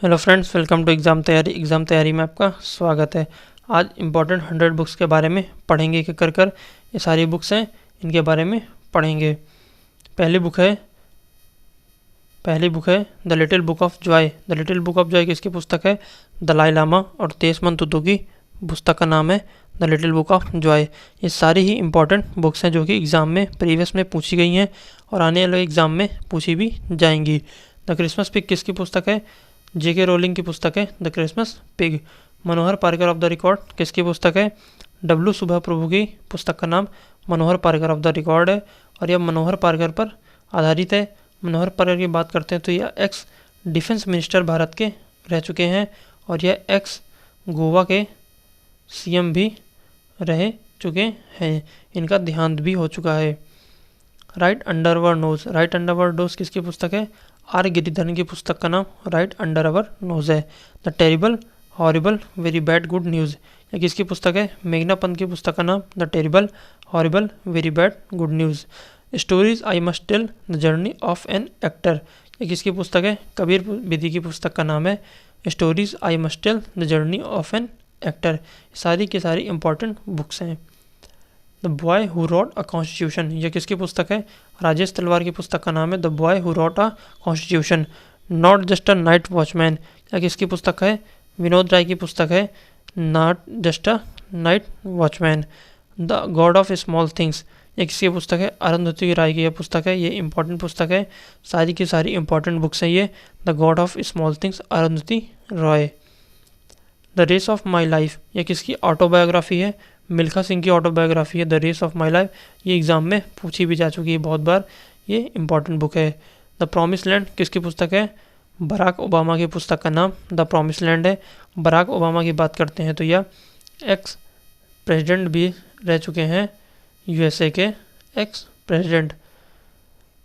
Hello friends, welcome to exam तैयारी में आपका स्वागत है। आज इम्पॉर्टेंट 100 बुक्स के बारे में पढ़ेंगे एक एक कर ये सारी बुक्स हैं, इनके बारे में पढ़ेंगे। पहली बुक है the little book of Joy. The little book of Joy किसकी पुस्तक है? दलाई लामा और देशमन तुतु की पुस्तक का नाम है the little book of Joy. ये सारी ही इम्पॉर्टेंट बुक्स हैं जो कि एग्ज़ाम में प्रीवियस में पूछी गई हैं और आने वाले एग्ज़ाम में पूछी भी जाएंगी। द क्रिसमस पिग किसकी पुस्तक है? J.K. रोलिंग की पुस्तक है the Christmas pig. Manohar Parker of the record किसकी पुस्तक है? W. सुभा प्रभु की पुस्तक का नाम मनोहर पार्कर ऑफ द रिकॉर्ड है और यह मनोहर पार्कर पर आधारित है। मनोहर पार्कर की बात करते हैं तो यह एक्स डिफेंस मिनिस्टर भारत के रह चुके हैं और यह एक्स गोवा के CM भी रह चुके हैं। इनका देहांत भी हो चुका है। राइट अंडर अवर नोज। राइट अंडर अवर नोज किसकी पुस्तक है? R. गिरिधरन की पुस्तक का नाम राइट अंडर अवर नोज है। The terrible horrible very bad good news यह किसकी पुस्तक है? मेघना पंत की पुस्तक का नाम the terrible horrible very bad good news. Stories I must tell the journey of an actor यह किसकी पुस्तक है? कबीर बेदी की पुस्तक का नाम है stories I must tell the journey of an actor. सारी की सारी इंपॉर्टेंट बुक्स हैं। The boy who wrote a constitution यह किसकी पुस्तक है? राजेश तलवार की पुस्तक का नाम है the boy who wrote a constitution. Not just a night watchman यह किसकी पुस्तक है? विनोद राय की पुस्तक है not just a night watchman. The god of small things यह किसकी पुस्तक है? अरुंधति राय की यह पुस्तक है। ये इंपॉर्टेंट पुस्तक है। सारी की सारी इंपॉर्टेंट बुक्स हैं ये। The god of small things Arundhati Roy. The race of my life यह किसकी ऑटोबायोग्राफी है? मिल्खा सिंह की ऑटोबायोग्राफी है the race of my life. ये एग्ज़ाम में पूछी भी जा चुकी है बहुत बार। ये इंपॉर्टेंट बुक है। द प्रॉमिस लैंड किसकी पुस्तक है? बराक ओबामा की पुस्तक का नाम द प्रॉमिस लैंड है। बराक ओबामा की बात करते हैं तो यह एक्स प्रेसिडेंट भी रह चुके हैं, USA के ex president.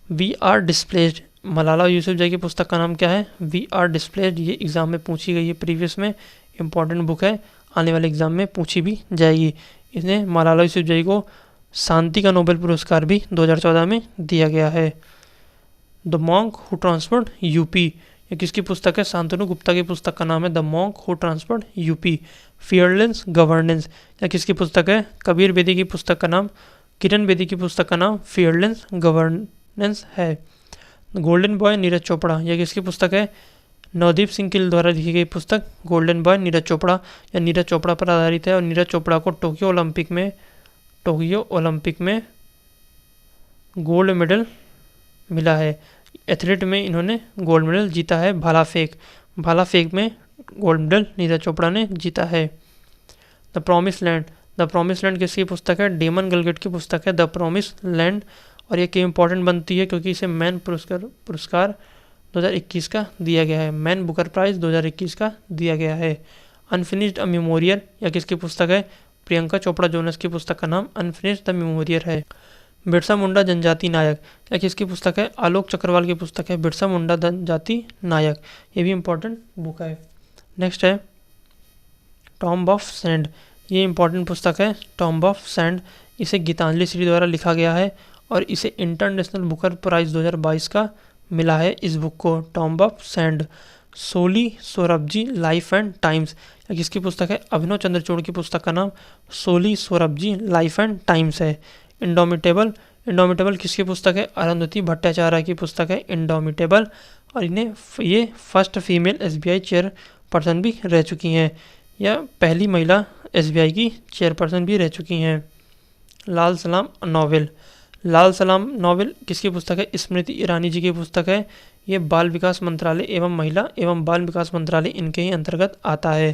We are displaced Malala Yousafzai की पुस्तक का नाम क्या है? We are displaced. ये एग्ज़ाम में पूछी गई है प्रीवियस में। इंपॉर्टेंट बुक है, आने वाले एग्ज़ाम में पूछी भी जाएगी। इसने मलाला यूसुफजई को शांति का नोबेल पुरस्कार भी 2014 में दिया गया है। The monk who transferred UP ये किसकी पुस्तक है? शांतनु गुप्ता की पुस्तक का नाम है the monk who transferred UP. Fearless governance यह किसकी पुस्तक है? कबीर बेदी की पुस्तक का नाम किरण बेदी की पुस्तक का नाम फियरलेस गवर्नेंस है। गोल्डन बॉय नीरज चोपड़ा यह किसकी पुस्तक है? नवदीप सिंह किल द्वारा लिखी गई पुस्तक गोल्डन बॉय नीरज चोपड़ा या नीरज चोपड़ा पर आधारित है और नीरज चोपड़ा को टोक्यो ओलंपिक में गोल्ड मेडल मिला है। एथलीट में इन्होंने गोल्ड मेडल जीता है। भाला फेंक में गोल्ड मेडल नीरज चोपड़ा ने जीता है। द प्रॉमिस लैंड किसकी पुस्तक है? डेमन गलगेट की पुस्तक है द प्रॉमिस लैंड और ये क्यों इंपॉर्टेंट बनती है? क्योंकि इसे मैन पुरस्कार 2021 का दिया गया है। मैन बुकर प्राइज़ 2021 का दिया गया है। अनफिनिश्ड अ मेमोरियल यह किसकी पुस्तक है? प्रियंका चोपड़ा जोनस की पुस्तक का नाम अनफिनिश्ड द मेमोरियल है। बिरसा मुंडा जनजाति नायक यह किसकी पुस्तक है? आलोक चक्रवाल की पुस्तक है बिरसा मुंडा जनजाति नायक। ये भी इंपॉर्टेंट बुक है। नेक्स्ट है टॉम्ब ऑफ सैंड। ये इंपॉर्टेंट पुस्तक है टॉम्ब ऑफ सैंड। इसे गीतांजलि श्री द्वारा लिखा गया है और इसे इंटरनेशनल बुकर प्राइज़ 2022 का मिला है इस बुक को। Tomb of sand. Soli Sorabjee life and times यह किसकी पुस्तक है? अभिनव चंद्रचूड़ की पुस्तक का नाम सोली सोराबजी लाइफ एंड टाइम्स है। इंडोमिटेबल किसकी पुस्तक है? अरुंधति भट्टाचार्य की पुस्तक है इंडोमिटेबल और ये फर्स्ट फीमेल SBI चेयरपर्सन भी रह चुकी हैं। यह पहली महिला SBI की चेयरपर्सन भी रह चुकी हैं। लाल सलाम नॉवेल किसकी पुस्तक है? स्मृति ईरानी जी की पुस्तक है। ये बाल विकास मंत्रालय एवं महिला एवं बाल विकास मंत्रालय इनके ही अंतर्गत आता है।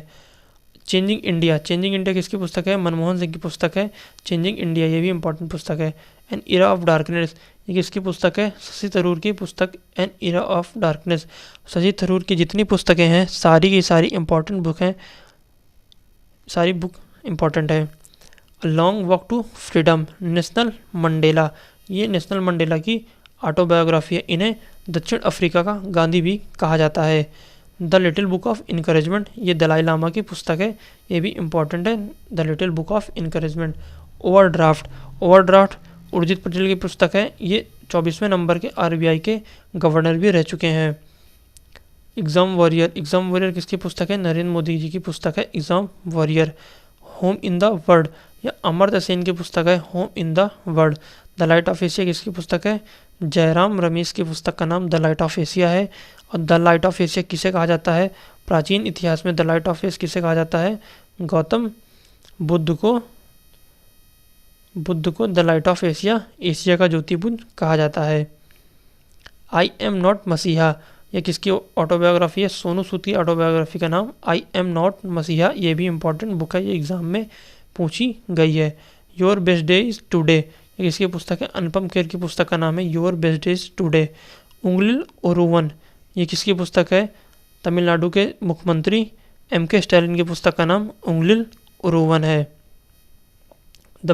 चेंजिंग इंडिया किसकी पुस्तक है? मनमोहन सिंह की पुस्तक है चेंजिंग इंडिया। ये भी इंपॉर्टेंट पुस्तक है। एन इरा ऑफ डार्कनेस ये किसकी पुस्तक है? शशि थरूर की पुस्तक N era of darkness. Shashi Tharoor की जितनी पुस्तकें हैं सारी की सारी इंपॉर्टेंट बुक हैं। सारी बुक इंपॉर्टेंट है। Long walk to freedom Nelson Mandela ये नेशनल मंडेला की ऑटोबायोग्राफी है। इन्हें दक्षिण अफ्रीका का गांधी भी कहा जाता है। The little book of encouragement ये दलाई लामा की पुस्तक है। ये भी इंपॉर्टेंट है the little book of encouragement. Overdraft Urjit Patel की पुस्तक है। ये 24वें नंबर के RBI के गवर्नर भी रह चुके हैं। एग्ज़ाम वॉरियर किसकी पुस्तक है? नरेंद्र मोदी जी की पुस्तक है exam warrior. Home in the world, या अमर्त्य सेन की पुस्तक है home in the world. The light of Asia किसकी पुस्तक है? जयराम रमेश की पुस्तक का नाम द लाइट ऑफ एशिया है। और द लाइट ऑफ एशिया किसे कहा जाता है? प्राचीन इतिहास में द लाइट ऑफ एशिया किसे कहा जाता है? गौतम बुद्ध को द लाइट ऑफ एशिया का ज्योतिपुंज कहा जाता है। आई एम नॉट मसीहा, यह किसकी ऑटोबायोग्राफी है? सोनू सूद की ऑटोबायोग्राफी का नाम आई एम नॉट मसीहा। ये भी इंपॉर्टेंट बुक है, ये एग्जाम में पूछी गई है। Your best day is today, ये किसकी पुस्तक है? अनुपम खेर की पुस्तक का नाम है your best day is today. Ungalil Oruvan, ये किसकी पुस्तक है? तमिलनाडु के मुख्यमंत्री एम के स्टालिन की पुस्तक का नाम उंगलिल ओरुवन है। द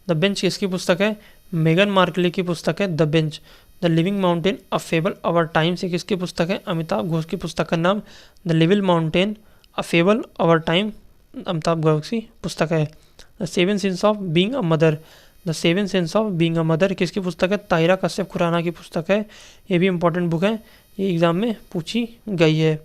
बेंच किसकी पुस्तक है? मेगन मार्कले की पुस्तक है the bench. The living mountain a fable our time से किसकी पुस्तक है? अमिताभ घोष की पुस्तक का नाम the living mountain a fable our time, Amitav Ghosh की पुस्तक है। The seven sense of being a mother, the seven sense of being a mother किसकी पुस्तक है? ताहिरा कश्यप खुराना की पुस्तक है। ये भी इंपॉर्टेंट बुक है, ये एग्जाम में पूछी गई है।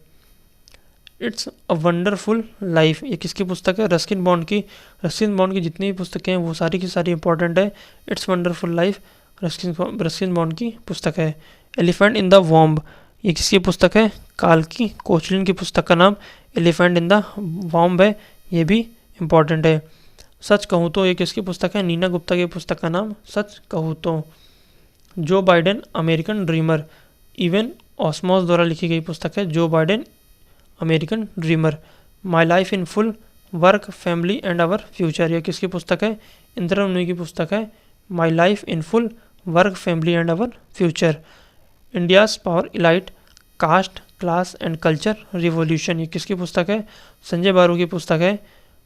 इट्स अ वंडरफुल लाइफ, ये किसकी पुस्तक है? रस्किन बॉन्ड की जितनी भी पुस्तकें हैं वो सारी की सारी इंपॉर्टेंट है। It's wonderful life Ruskin bond की पुस्तक है। एलिफेंट इन द वॉम्ब, ये किसकी पुस्तक है? काल्की कोचलिन की पुस्तक का नाम एलिफेंट इन द वॉम्ब है, ये भी इंपॉर्टेंट है। सच कहूँ तो, ये किसकी पुस्तक है? नीना गुप्ता की पुस्तक का नाम सच कहूँ तो। Joe Biden American dreamer, even ऑस्मोस द्वारा लिखी गई पुस्तक है Joe Biden American dreamer. My life in full, work, family and our future, ये किसकी पुस्तक है? इंदिरा नूई की पुस्तक है my life in full, work, family and our future. India's power elite, cast, class and culture revolution, ये किसकी पुस्तक है? संजय बारू की पुस्तक है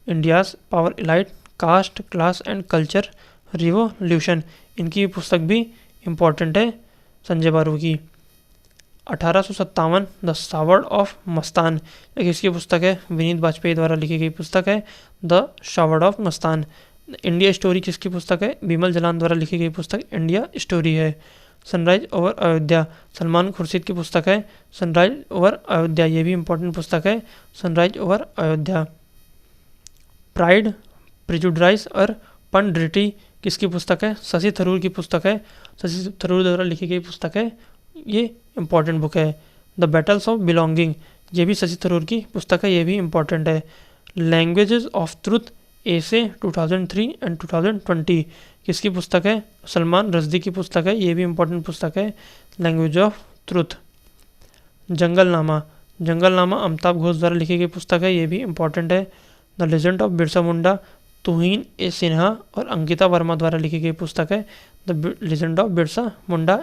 India's power elite, cast, class and culture revolution. इनकी पुस्तक भी इम्पॉर्टेंट है संजय बारू की। 1857 द शावर्ड ऑफ मस्तान, ये किसकी पुस्तक है? विनीत वाजपेयी द्वारा लिखी गई पुस्तक है the showered of Mastan. India story किसकी पुस्तक है? बिमल जलान द्वारा लिखी गई पुस्तक इंडिया स्टोरी है। सनराइज ओवर अयोध्या, सलमान खुर्शीद की पुस्तक है सनराइज ओवर अयोध्या, ये भी इंपॉर्टेंट पुस्तक है sunrise over Ayodhya. Pride, prejudice और पंडिटी किसकी पुस्तक है? शशि थरूर की पुस्तक है, शशि थरूर द्वारा लिखी गई पुस्तक है, ये इंपॉर्टेंट बुक है। द बैटल्स ऑफ बिलोंगिंग, ये भी शशि थरूर की पुस्तक है, ये भी इंपॉर्टेंट है। Languages of truth, essay 2003 and 2020 किसकी पुस्तक है? सलमान रश्दी की पुस्तक है, ये भी इंपॉर्टेंट पुस्तक है language of truth. Jungle Nama Amitav Ghosh द्वारा लिखी गई पुस्तक है, ये भी इंपॉर्टेंट है। The legend of Birsa Munda, Tuhin A Sinha और अंकिता वर्मा द्वारा लिखी गई पुस्तक है द लेजेंड ऑफ बिरसा मुंडा,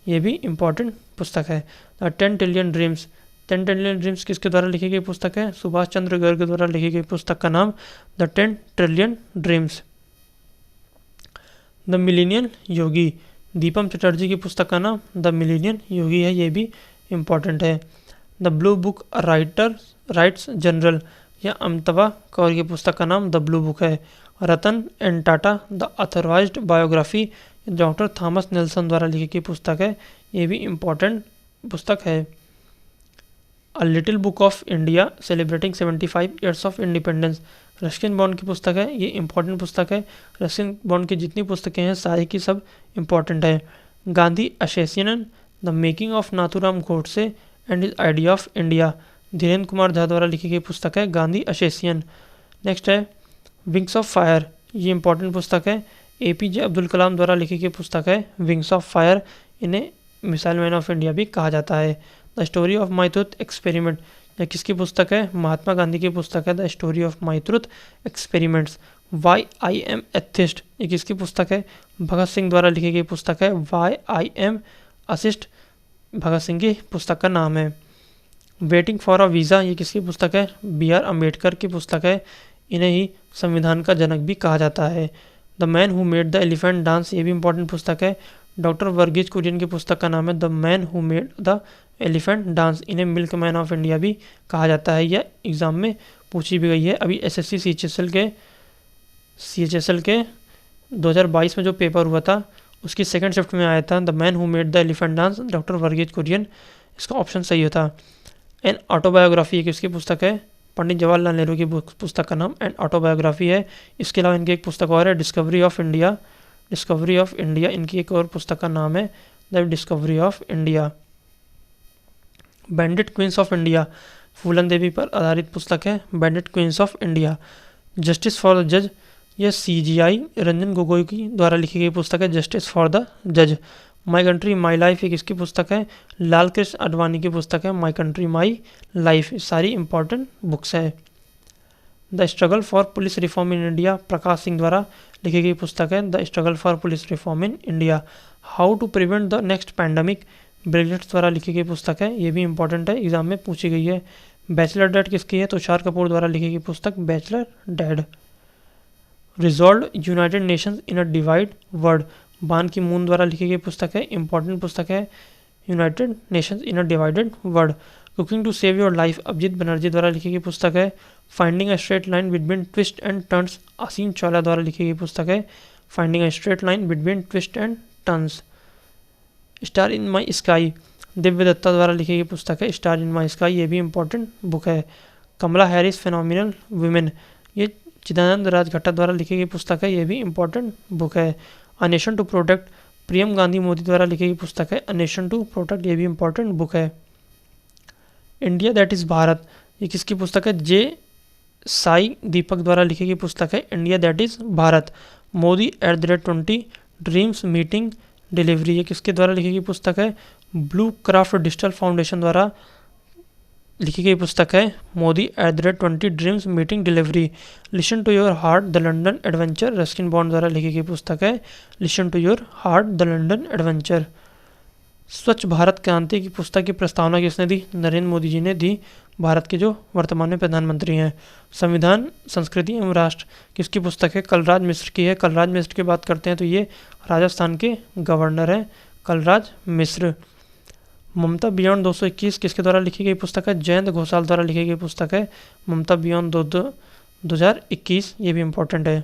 ये भी इम्पॉर्टेंट पुस्तक है। द 10 ट्रिलियन ड्रीम्स किसके द्वारा लिखी गई पुस्तक है? सुभाष चंद्र गर्ग द्वारा लिखी गई पुस्तक का नाम द 10 ट्रिलियन ड्रीम्स। द मिलेनियन योगी, दीपम चटर्जी की पुस्तक का नाम द मिलेनियन योगी है, ये भी इम्पॉर्टेंट है। The blue book rights general, या अमिताभा कौर की पुस्तक का नाम द ब्लू बुक है। Ratan and Tata the authorised biography, doctor Thomas Nelson द्वारा लिखी गई पुस्तक है, ये भी इम्पॉर्टेंट पुस्तक है। A little book of India celebrating 75 years of independence, Ruskin bond की पुस्तक है, ये इंपॉर्टेंट पुस्तक है। रस्किन बॉन्ड की जितनी पुस्तकें हैं सारी की सब इम्पॉर्टेंट है। Gandhi association, the making of Nathuram Godse and his idea of India, Dhirendra Kumar Jha द्वारा लिखी गई पुस्तक है गांधी असोसिएशन। नेक्स्ट है विंग्स ऑफ फायर, ये इंपॉर्टेंट पुस्तक है। APJ अब्दुल कलाम द्वारा लिखी गई पुस्तक है विंग्स ऑफ फायर, इन्हें मिसाइल मैन ऑफ इंडिया भी कहा जाता है। The story of my truth experiment, यह किसकी पुस्तक है? महात्मा गांधी की पुस्तक है the story of my truth experiments. Why I am atheist, ये किसकी पुस्तक है? भगत सिंह द्वारा लिखी गई पुस्तक है Y I M assist, Bhagat Singh की पुस्तक का नाम है। वेटिंग फॉर अ वीज़ा, ये किसकी पुस्तक है? BR अम्बेडकर की पुस्तक है, इन्हें ही संविधान का जनक भी कहा जाता है। The man who made the elephant dance, ये भी इंपॉर्टेंट पुस्तक है। डॉक्टर वर्गीज कुरियन की पुस्तक का नाम है the man who made the elephant dance, इन्हें मिल्क मैन ऑफ इंडिया भी कहा जाता है। यह एग्ज़ाम में पूछी भी गई है। अभी SSC CHSL के 2022 में जो पेपर हुआ था उसकी सेकंड शिफ्ट में आया था the man who made the elephant dance, doctor Verghese Kurien, इसका ऑप्शन सही होता। एन ऑटोबायोग्राफी किसकी पुस्तक है? पंडित जवाहरलाल नेहरू की पुस्तक का नाम एन ऑटोबायोग्राफी है। इसके अलावा इनकी एक पुस्तक और है discovery of India. Discovery of India इनकी एक और पुस्तक का नाम है the discovery of India. Bandit queens of India Phoolan Devi पर आधारित पुस्तक है bandit queens of India. Justice for the जज यह CGI रंजन गोगोई की द्वारा लिखी गई पुस्तक है जस्टिस फॉर द जज। माई कंट्री माई लाइफ एक इसकी पुस्तक है लाल कृष्ण आडवाणी की पुस्तक है माई कंट्री माई लाइफ। सारी इंपॉर्टेंट बुक्स है। The struggle for police reform in India Prakash Singh द्वारा लिखी गई पुस्तक है the struggle for police reform in India. How to prevent the next pandemic Bill Gates द्वारा लिखी गई पुस्तक है, ये भी इंपॉर्टेंट है, एग्जाम में पूछी गई है। बैचलर डैड किसकी है? तुषार कपूर द्वारा लिखी गई पुस्तक bachelor dad. Resolve United Nations in a divide world बान की मून द्वारा लिखी गई पुस्तक है, इंपॉर्टेंट पुस्तक है United Nations in a divided world. Cooking to save your life Abhijit Banerjee द्वारा लिखी गई पुस्तक है। Finding a straight line between twist and turns Aseen Chawla द्वारा लिखी गई पुस्तक है finding a straight line between twist and turns. Star in my sky Divya Dutta द्वारा लिखी गई पुस्तक है स्टार इन माई स्काई, ये भी इंपॉर्टेंट बुक है। कमला हैरिस फिनोमिनल वुमेन ये चिदानंद राजघट्टा द्वारा लिखी गई पुस्तक है, ये भी इंपॉर्टेंट बुक है। अ नेशन टू प्रोटेक्ट प्रियम गांधी मोदी द्वारा लिखी गई पुस्तक है अ नेशन टू प्रोटेक्ट, ये भी इंपॉर्टेंट बुक है। इंडिया दैट इज़ भारत ये किसकी पुस्तक है? जे साई दीपक द्वारा लिखी गई पुस्तक है India that is Bharat. Modi @20 dreams meeting delivery ये किसके द्वारा लिखी गई पुस्तक है? ब्लू क्राफ्ट डिजिटल फाउंडेशन द्वारा लिखी गई पुस्तक है Modi @20 dreams meeting delivery. Listen to your heart the London adventure Ruskin Bond द्वारा लिखी गई पुस्तक है listen to your heart the London adventure. Swachh Bharat क्रांति की पुस्तक की प्रस्तावना किसने दी? नरेंद्र मोदी जी ने दी, भारत के जो वर्तमान में प्रधानमंत्री हैं। संविधान संस्कृति एवं राष्ट्र किसकी पुस्तक है? कलराज मिश्र की है। कलराज मिश्र की बात करते हैं तो ये राजस्थान के गवर्नर हैं कलराज मिश्र। ममता बियॉन्ड 221 किसके द्वारा लिखी गई पुस्तक है? जयंत घोषाल द्वारा लिखी गई पुस्तक है ममता बियॉन्ड 2021, ये भी इंपॉर्टेंट है।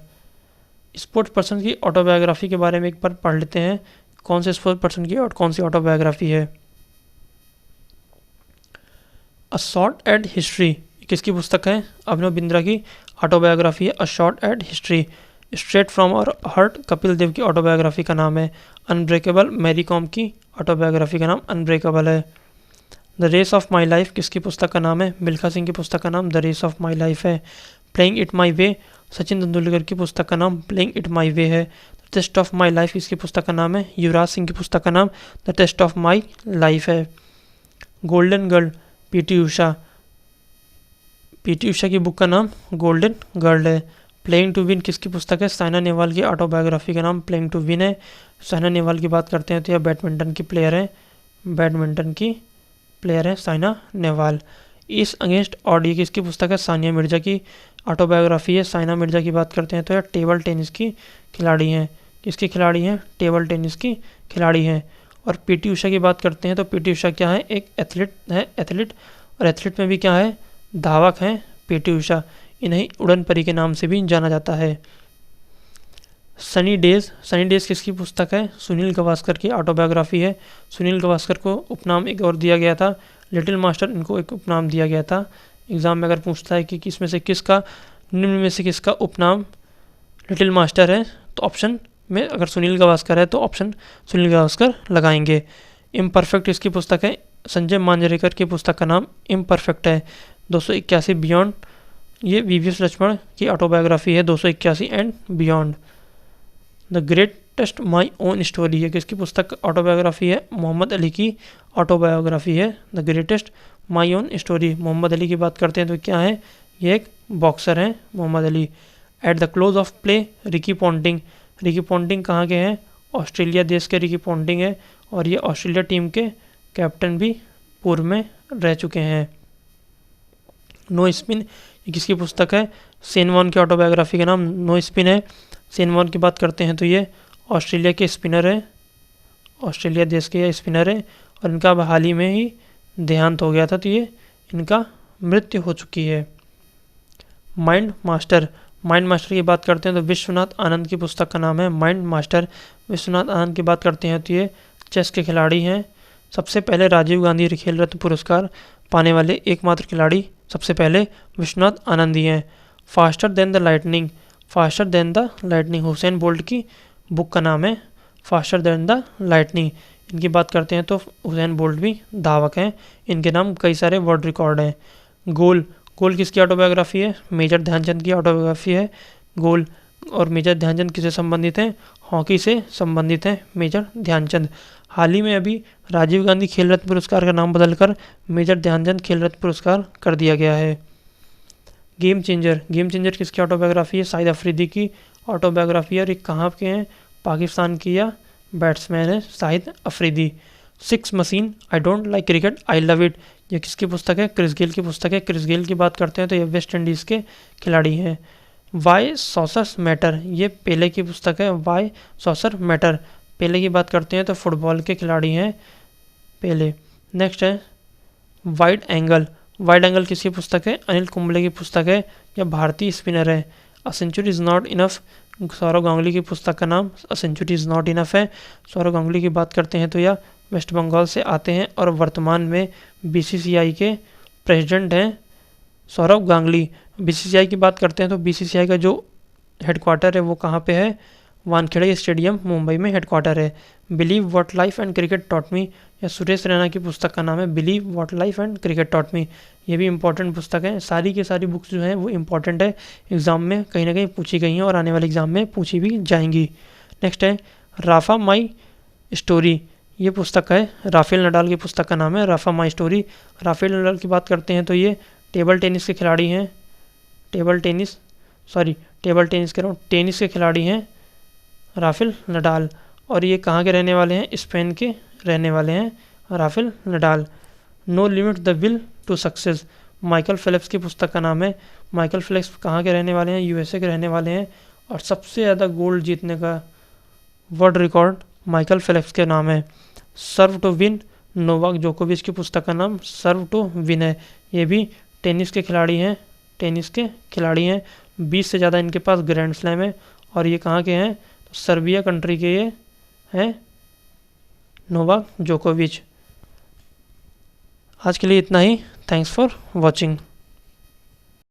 स्पोर्ट्स पर्सन की ऑटोबायोग्राफी के बारे में एक बार पढ़ लेते हैं, कौन से स्पोर्ट्स पर्सन की और कौन सी ऑटोबायोग्राफी है। अ शॉर्ट एड हिस्ट्री किसकी पुस्तक है? अभिनव बिंद्रा की ऑटोबायोग्राफी है a shot at history. Straight from और हर्ट कपिल देव की ऑटोबायोग्राफी का नाम है अनब्रेकेबल। मैरी कॉम की ऑटोबायोग्राफी का नाम अनब्रेकेबल है। The race of my life किसकी पुस्तक का नाम है? मिल्खा सिंह की पुस्तक का नाम the race of my life है। Playing it my way Sachin Tendulkar की पुस्तक का नाम प्लेइंग इट माई वे है। The test of my life इसकी पुस्तक का नाम है युवराज सिंह की पुस्तक का नाम the test of my life है। गोल्डन गर्ल पीटी उषा की बुक का नाम गोल्डन गर्ल है। प्लेइंग टू विन किसकी पुस्तक है? साइना नेहवाल की ऑटोबायोग्राफी का नाम प्लेइंग टू विन है। साइना नेहवाल की बात करते हैं तो यह बैडमिंटन की प्लेयर है साइना नेहवाल। इस अगेंस्ट ऑड ये किसकी पुस्तक है? सानिया मिर्जा की ऑटोबायोग्राफी है। साइना मिर्जा की बात करते हैं तो यह टेबल टेनिस की खिलाड़ी हैं। किसकी खिलाड़ी हैं? टेबल टेनिस की खिलाड़ी हैं। और पीटी उषा की बात करते हैं तो पीटी उषा क्या है? एक एथलीट और एथलीट में भी क्या है? धावक हैं पीटी उषा। इन्हें उड़न परी के नाम से भी जाना जाता है। सनी डेज किसकी पुस्तक है? सुनील गावस्कर की ऑटोबायोग्राफी है। सुनील गावस्कर को उपनाम एक और दिया गया था लिटिल मास्टर, इनको एक उपनाम दिया गया था। एग्जाम में अगर पूछता है कि किसमें से किसका निम्न में से किसका उपनाम लिटिल मास्टर है तो ऑप्शन में अगर सुनील गावस्कर है तो ऑप्शन सुनील गावस्कर लगाएंगे। इम्परफेक्ट इसकी पुस्तक है संजय मांजरेकर की पुस्तक का नाम इम्परफेक्ट है। 281 बियॉन्ड ये वीवीएस लक्ष्मण की ऑटोबायोग्राफी है 281 and beyond. The greatest my own story है किसकी पुस्तक ऑटोबायोग्राफी है? मोहम्मद अली की ऑटोबायोग्राफी है the greatest my own story. Muhammad Ali की बात करते हैं तो क्या है? ये एक बॉक्सर हैं Muhammad Ali. At the close of play Ricky Ponting कहाँ के हैं? ऑस्ट्रेलिया देश के रिकी पॉन्टिंग है और ये ऑस्ट्रेलिया टीम के कैप्टन भी पूर्व में रह चुके हैं। नो स्पिन ये किसकी पुस्तक है? शेन वॉर्न की ऑटोबायोग्राफी का नाम नो स्पिन है। शेन वॉर्न की बात करते हैं तो ये ऑस्ट्रेलिया के स्पिनर है, ऑस्ट्रेलिया देश के स्पिनर है और इनका अब हाल ही में ही देहांत हो गया था तो ये इनका मृत्यु हो चुकी है। माइंड मास्टर की बात करते हैं तो विश्वनाथ आनंद की पुस्तक का नाम है माइंड मास्टर। विश्वनाथ आनंद की बात करते हैं तो ये चेस के खिलाड़ी हैं, सबसे पहले राजीव गांधी खेल रत्न पुरस्कार पाने वाले एकमात्र खिलाड़ी सबसे पहले विश्वनाथ आनंद ही हैं। Faster than the lightning, faster than the lightning Usain Bolt की बुक का नाम है फास्टर देन द लाइटनिंग। इनकी बात करते हैं तो हुसैन बोल्ट भी धावक हैं, इनके नाम कई सारे वर्ल्ड रिकॉर्ड हैं। गोल, गोल किसकी ऑटोबायोग्राफी है? मेजर ध्यानचंद की ऑटोबायोग्राफी है गोल। और मेजर ध्यानचंद किससे संबंधित हैं? हॉकी से संबंधित हैं मेजर ध्यानचंद। हाल ही में अभी राजीव गांधी खेल रत्न पुरस्कार का नाम बदलकर मेजर ध्यानचंद खेल रत्न पुरस्कार कर दिया गया है। गेम चेंजर, गेम चेंजर किसकी ऑटोबायोग्राफी है? शाहिद अफरीदी की ऑटोबायोग्राफी है और ये कहाँ के हैं? पाकिस्तान की या बैट्समैन है Shahid Afridi. Six machine, I don't like cricket I love it, ये किसकी पुस्तक है? क्रिस गेल की पुस्तक है। क्रिस गेल की बात करते हैं तो ये वेस्ट इंडीज़ के खिलाड़ी हैं। वाई सॉसर्स मैटर, ये पेले की पुस्तक है। वाई सॉसर मैटर, पेले की बात करते हैं तो फुटबॉल के खिलाड़ी हैं पेले। नेक्स्ट है वाइड एंगल, वाइड एंगल किसकी पुस्तक है? अनिल कुंबले की पुस्तक है। यह भारतीय स्पिनर है। A century is not enough, Sourav Ganguly की पुस्तक का नाम a century is not enough है। सौरव गांगुली की बात करते हैं तो यह वेस्ट बंगाल से आते हैं और वर्तमान में बीसीसीआई के प्रेसिडेंट हैं सौरव गांगुली। बीसीसीआई की बात करते हैं तो बीसीसीआई का जो हेडक्वार्टर है वो कहाँ पे है? वानखेड़े स्टेडियम मुंबई में हेडक्वार्टर है। Believe what life and cricket taught me, या सुरेश रैना की पुस्तक का नाम है believe what life and cricket taught me. ये भी इंपॉर्टेंट पुस्तक है। सारी की सारी बुक्स जो हैं वो इंपॉर्टेंट है, एग्ज़ाम में कहीं ना कहीं पूछी गई हैं और आने वाले एग्ज़ाम में पूछी भी जाएंगी। नेक्स्ट है राफा माई स्टोरी, ये पुस्तक है राफेल नडाल की पुस्तक का नाम है Rafa my story. Rafael Nadal की बात करते हैं तो ये टेबल टेनिस के खिलाड़ी हैं। टेबल टेनिस कह रहा हूँ, टेनिस के खिलाड़ी हैं राफेल नडाल। और ये कहाँ के रहने वाले हैं? स्पेन के रहने वाले हैं Rafael Nadal. No limit the will to success, Michael Phelps की पुस्तक का नाम है। माइकल फेल्प्स कहाँ के रहने वाले हैं? यूएसए के रहने वाले हैं। और सबसे ज़्यादा गोल्ड जीतने का वर्ल्ड रिकॉर्ड माइकल फेल्प्स के नाम है। सर्व टू विन, नोवाक जोकोविच की पुस्तक का नाम सर्व टू विन है। ये भी टेनिस के खिलाड़ी हैं, 20 से ज़्यादा इनके पास ग्रैंड स्लैम है। और ये कहाँ के हैं? तो सर्बिया कंट्री के ये हैं नोवाक जोकोविच। आज के लिए इतना ही। Thanks for watching.